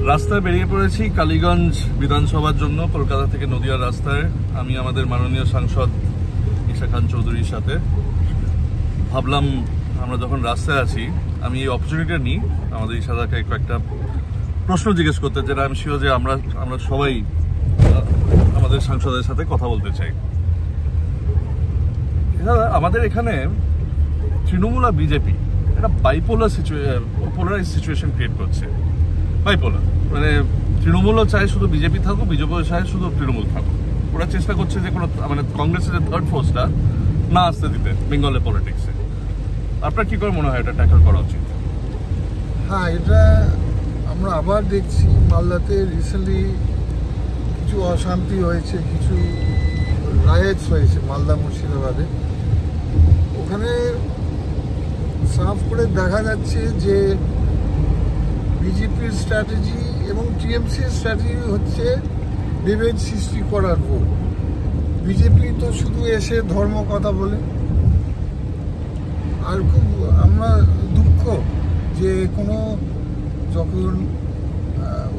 রাস্তায় বেরিয়ে পড়েছি কালীগঞ্জ বিধানসভার জন্য। কলকাতা থেকে নদিয়ার রাস্তায় আমি আমাদের মাননীয় সাংসদ ঈশা খান চৌধুরীর সাথে ভাবলাম আমরা যখন রাস্তায় আছি আমি এই অপরচুনিটি নিই আমাদের ঈশাদাকে একটা প্রশ্ন জিজ্ঞেস করতে, যেটা আমি শিওর যে আমরা সবাই আমাদের সাংসদের সাথে কথা বলতে চাই। আমাদের এখানে তৃণমূল আর বিজেপি একটা পোলারাইজ সিচুয়েশন ক্রিয়েট করছে। বাইপোলার মানে তৃণমূলও চায় শুধু বিজেপি থাকুক, বিজেপিও চায় শুধু তৃণমূল থাকুক। ওরা চেষ্টা করছে যে কোনো মানে কংগ্রেসের যে থার্ড ফোর্সটা না আসতে দিতে বেঙ্গলের পলিটিক্সে। আপনার কি করে মনে হয় এটা ট্যাকল করা উচিত? হ্যাঁ, এটা আমরা আবার দেখছি। মালদাতে রিসেন্টলি কিছু অশান্তি হয়েছে, কিছু রায়েটস হয়েছে মালদা মুর্শিদাবাদে। ওখানে সাফ করে দেখা যাচ্ছে যে বিজেপির স্ট্র্যাটেজি এবং টিএমসির স্ট্র্যাটেজি হচ্ছে বিভেদ সৃষ্টি করার ভোট। বিজেপি তো শুধু এসে ধর্ম কথা বলে। আর খুব আমরা দুঃখ যে কোনো যখন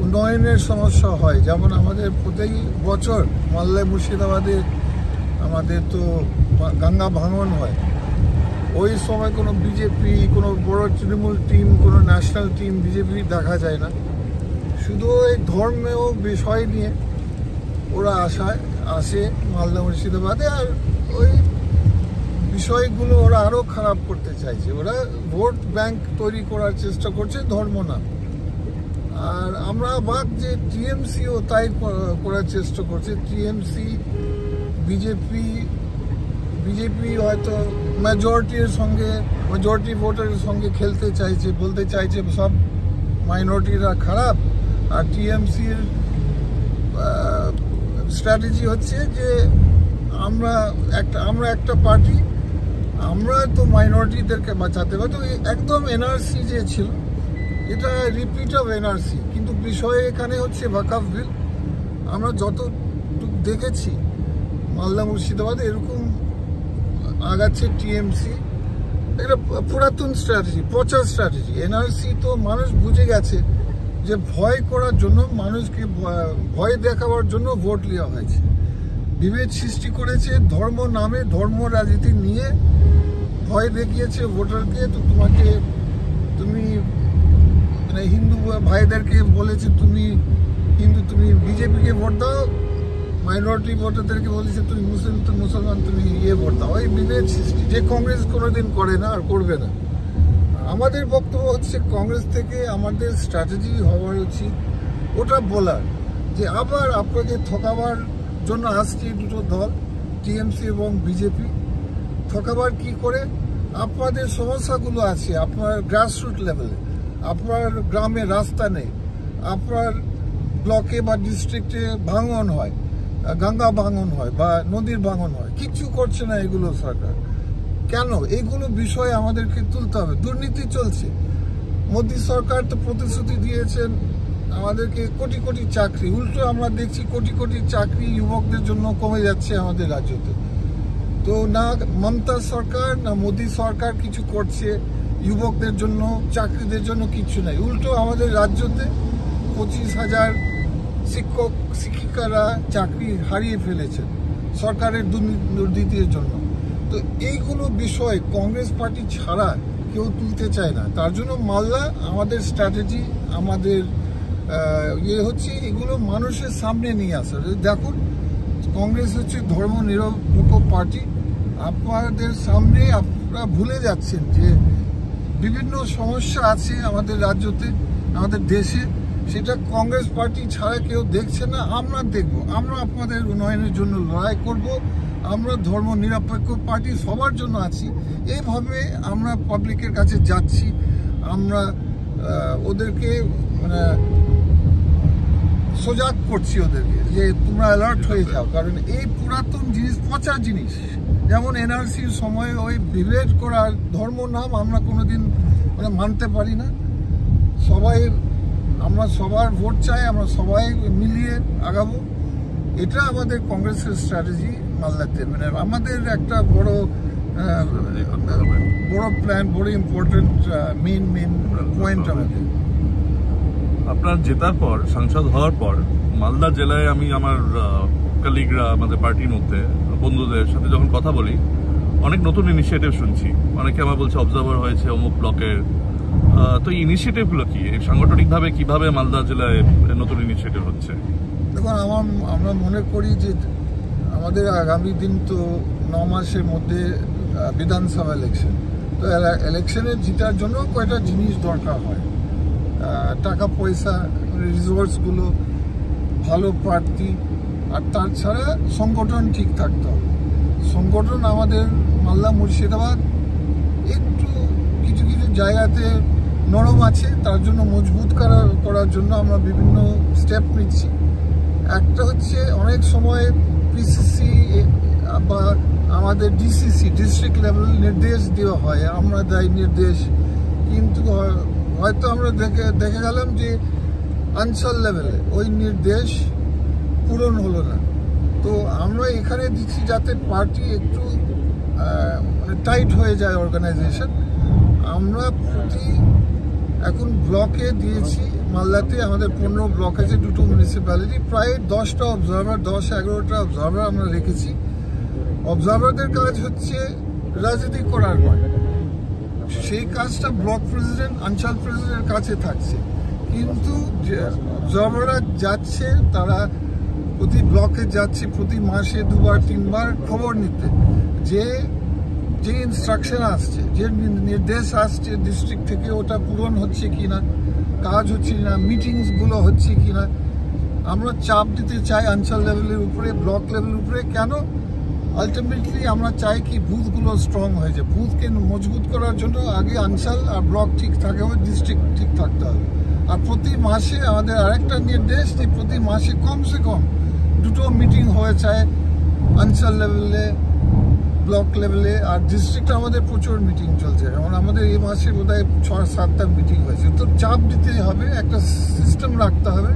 উন্নয়নের সমস্যা হয়, যেমন আমাদের প্রত্যেক বছর মালদা মুর্শিদাবাদে আমাদের তো গঙ্গা ভাঙন হয়, ওই সময় কোনো বিজেপি, কোনো বড় তৃণমূল টিম, কোনো ন্যাশনাল টিম বিজেপি দেখা যায় না। শুধু ওই ধর্মেও বিষয় নিয়ে ওরা আসে মালদা মুর্শিদাবাদে, আর ওই বিষয়গুলো ওরা আরও খারাপ করতে চাইছে। ওরা ভোট ব্যাংক তৈরি করার চেষ্টা করছে, ধর্ম না। আর আমরা ভাব যে টিএমসিও তাই করার চেষ্টা করছে। টিএমসি বিজেপি হয়তো মেজরিটি ভোটারের সঙ্গে খেলতে চাইছে, বলতে চাইছে সব মাইনরিটিরা খারাপ। আর টিএমসির স্ট্র্যাটেজি হচ্ছে যে আমরা একটা পার্টি, আমরা তো মাইনরিটিদেরকে বাঁচাতে পারি। তো একদম এনআরসি যে ছিল এটা রিপিট অফ এনআরসি, কিন্তু বিষয় এখানে হচ্ছে ওয়াকফ বিল। আমরা যতটুকু দেখেছি মালদা মুর্শিদাবাদে এরকম আগাচ্ছে টিএমসি। এটা পুরাতন স্ট্র্যাটেজি, পচা স্ট্র্যাটেজি। এনআরসি তো মানুষ বুঝে গেছে যে ভয় করার জন্য, মানুষকে ভয় দেখাবার জন্য ভোট নেওয়া হয়েছে। বিভেদ সৃষ্টি করেছে ধর্ম নামে, ধর্ম রাজনীতি নিয়ে ভয় দেখিয়েছে ভোটারকে। তো তুমি মানে হিন্দু ভাইদেরকে বলেছে তুমি হিন্দু, তুমি বিজেপিকে ভোট দাও। মাইনরিটি ভোটারদেরকে বলেছে তুমি মুসলমান, তুমি ভোট দাও। এই বিভেদ সৃষ্টি যে কংগ্রেস কোনোদিন করে না আর করবে না। আমাদের বক্তব্য হচ্ছে কংগ্রেস থেকে আমাদের স্ট্র্যাটেজি হওয়ার উচিত ওটা বলার যে আবার আপনাকে ঠকাবার জন্য আসছে দুটো দল, টিএমসি এবং বিজেপি। ঠকাবার কি করে? আপনাদের সমস্যাগুলো আছে আপনার গ্রাসরুট লেভেলে। আপনার গ্রামে রাস্তা নেই, আপনার ব্লকে বা ডিস্ট্রিক্টে ভাঙন হয়, গঙ্গা ভাঙন হয় বা নদীর ভাঙন হয়, কিচ্ছু করছে না এগুলো সরকার। কেন? এইগুলো বিষয় আমাদেরকে তুলতে হবে। দুর্নীতি চলছে। মোদী সরকার তো প্রতিশ্রুতি দিয়েছেন আমাদেরকে কোটি কোটি চাকরি, উল্টো আমরা দেখছি কোটি কোটি চাকরি যুবকদের জন্য কমে যাচ্ছে আমাদের রাজ্যতে। তো না মমতা সরকার না মোদী সরকার কিছু করছে যুবকদের জন্য, চাকরিদের জন্য কিচ্ছু নাই। উল্টো আমাদের রাজ্যতে 25,000 শিক্ষক শিক্ষিকারা চাকরি হারিয়ে ফেলেছেন সরকারের দুর্নীতির জন্য। তো এইগুলো বিষয় কংগ্রেস পার্টি ছাড়া কেউ তুলতে চায় না। তার জন্য মালদা আমাদের স্ট্র্যাটেজি, আমাদের হচ্ছে এগুলো মানুষের সামনে নিয়ে আসা। দেখুন, কংগ্রেস হচ্ছে ধর্ম নিরপেক্ষ পার্টি। আপনাদের সামনে আপনারা ভুলে যাচ্ছেন যে বিভিন্ন সমস্যা আছে আমাদের রাজ্যতে, আমাদের দেশে। সেটা কংগ্রেস পার্টি ছাড়া কেউ দেখছে না। আমরা দেখব, আমরা আপনাদের উন্নয়নের জন্য লড়াই করব। আমরা ধর্ম নিরপেক্ষ পার্টি, সবার জন্য আছি। এইভাবে আমরা পাবলিকের কাছে যাচ্ছি। আমরা ওদেরকে মানে সজাগ করছি ওদেরকে যে তোমরা অ্যালার্ট হয়ে যাও। কারণ এই পুরাতন জিনিস, পচা জিনিস, যেমন এনআরসির সময় ওই বিভেদ করার ধর্ম নাম আমরা কোনোদিন মানে মানতে পারি না। আমরা সবার ভোট চাই, আমরা সবাই মিলিয়ে আগাবো। এটা আমাদের কংগ্রেসের স্ট্র্যাটেজি মালদাতে। মানে আমাদের একটা বড় প্ল্যান, বড় ইম্পর্টেন্ট মেইন পয়েন্ট আমাদের। আপনার জেতার পর, সাংসদ হওয়ার পর মালদা জেলায় আমি আমার কলিগরা, আমাদের পার্টির মধ্যে বন্ধুদের সাথে যখন কথা বলি, অনেক নতুন ইনিশিয়েটিভ শুনছি। অনেকে আমার বলছে অবজারভার হয়েছে অমুক ব্লকের। তো এই ইনিশিয়েটিভগুলো কি, সাংগঠনিকভাবে কিভাবে মালদা জেলায় নতুন ইনিশিয়েটিভ হচ্ছে? দেখুন, আমরা মনে করি যে আমাদের আগামী দিন তো 9 মাসের মধ্যে বিধানসভা ইলেকশন। তো ইলেকশনে জিতার জন্য কয়েকটা জিনিস দরকার হয়, টাকা পয়সা, রিসোর্সগুলো, ভালো প্রার্থী, আর তাছাড়া সংগঠন ঠিক থাকতে হবে। সংগঠন আমাদের মালদা মুর্শিদাবাদ একটু কিছু কিছু জায়গাতে নরম আছে, তার জন্য মজবুত করার জন্য আমরা বিভিন্ন স্টেপ নিচ্ছি। একটা হচ্ছে অনেক সময় পিসিসি বা আমাদের ডিসিসি, ডিস্ট্রিক্ট লেভেল নির্দেশ দেওয়া হয়, আমরা দেয় নির্দেশ, কিন্তু হয়তো আমরা দেখে গেলাম যে অঞ্চল লেভেলে ওই নির্দেশ পূরণ হলো না। তো আমরা এখানে দিচ্ছি যাতে পার্টি একটু টাইট হয়ে যায় অর্গানাইজেশন। আমরা এখন ব্লকে দিয়েছি, মালদাতে আমাদের 15 ব্লক আছে, 2টো মিউনিসিপ্যালিটি, প্রায় 10টা অবজারভার, 10-11টা অবজারভার আমরা রেখেছি। অবজারভারদের কাজ হচ্ছে রাজনীতি করার নয়, সেই কাজটা ব্লক প্রেসিডেন্ট, অঞ্চল প্রেসিডেন্টের কাছে থাকছে। কিন্তু অবজারভাররা যাচ্ছে, তারা প্রতি ব্লকে যাচ্ছে, প্রতি মাসে 2-3বার খবর নিতে, যে ইনস্ট্রাকশন আসছে, যে নির্দেশ আসছে ডিস্ট্রিক্ট থেকে, ওটা পূরণ হচ্ছে কিনা, কাজ হচ্ছে কিনা, মিটিংসগুলো হচ্ছে কিনা। আমরা চাপ দিতে চাই অঞ্চল লেভেলের উপরে, ব্লক লেভেলের উপরে। কেন? আলটিমেটলি আমরা চাই কি বুথগুলো স্ট্রং হয়ে যায়। বুথকে মজবুত করার জন্য আগে অঞ্চল আর ব্লক ঠিক থাকতে হবে, ডিস্ট্রিক্ট ঠিক থাকতে হবে। আর প্রতি মাসে আমাদের আরেকটা নির্দেশ যে প্রতি মাসে কমসে কম 2টো মিটিং হয়ে যায়, অঞ্চল লেভেলে, ব্লক লেভেলে। আর ডিস্ট্রিক্টে আমাদের প্রচুর মিটিং চলছে, যেমন আমাদের এই মাসে বোধহয় 6-7টা মিটিং হয়েছে। তো চাপ দিতে হবে, একটা সিস্টেম রাখতে হবে।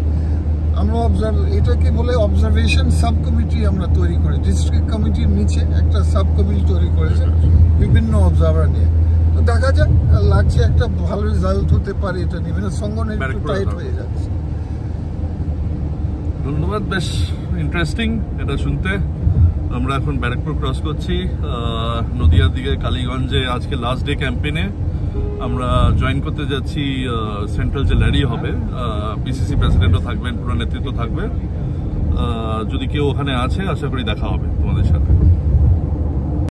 আমরা এটাকে বলে অবজারভেশন সাব কমিটি আমরা তৈরি করি, ডিস্ট্রিক্ট কমিটির নিচে একটা সাব কমিটি তৈরি করেছে বিভিন্ন অবজারভার নিয়ে। তো দেখা যাক, লাগছে একটা ভালো রেজাল্ট হতে পারে এটা নিয়ে, মানে সংগঠন একটু টাইট হয়ে যাচ্ছে। ধন্যবাদ, বেশ ইন্টারেস্টিং এটা শুনতে। আমরা এখন ব্যারাকপুর ক্রস করছি, নদিয়ার দিকে কালীগঞ্জে আজকে লাস্ট ডে ক্যাম্পেইনে আমরা জয়েন করতে যাচ্ছি। সেন্ট্রাল যে র্যালি হবে, পিসিসি প্রেসিডেন্টও থাকবেন, পুরো নেতৃত্ব থাকবে। যদি কেউ ওখানে আছে, আশা করি দেখা হবে তোমাদের সাথে।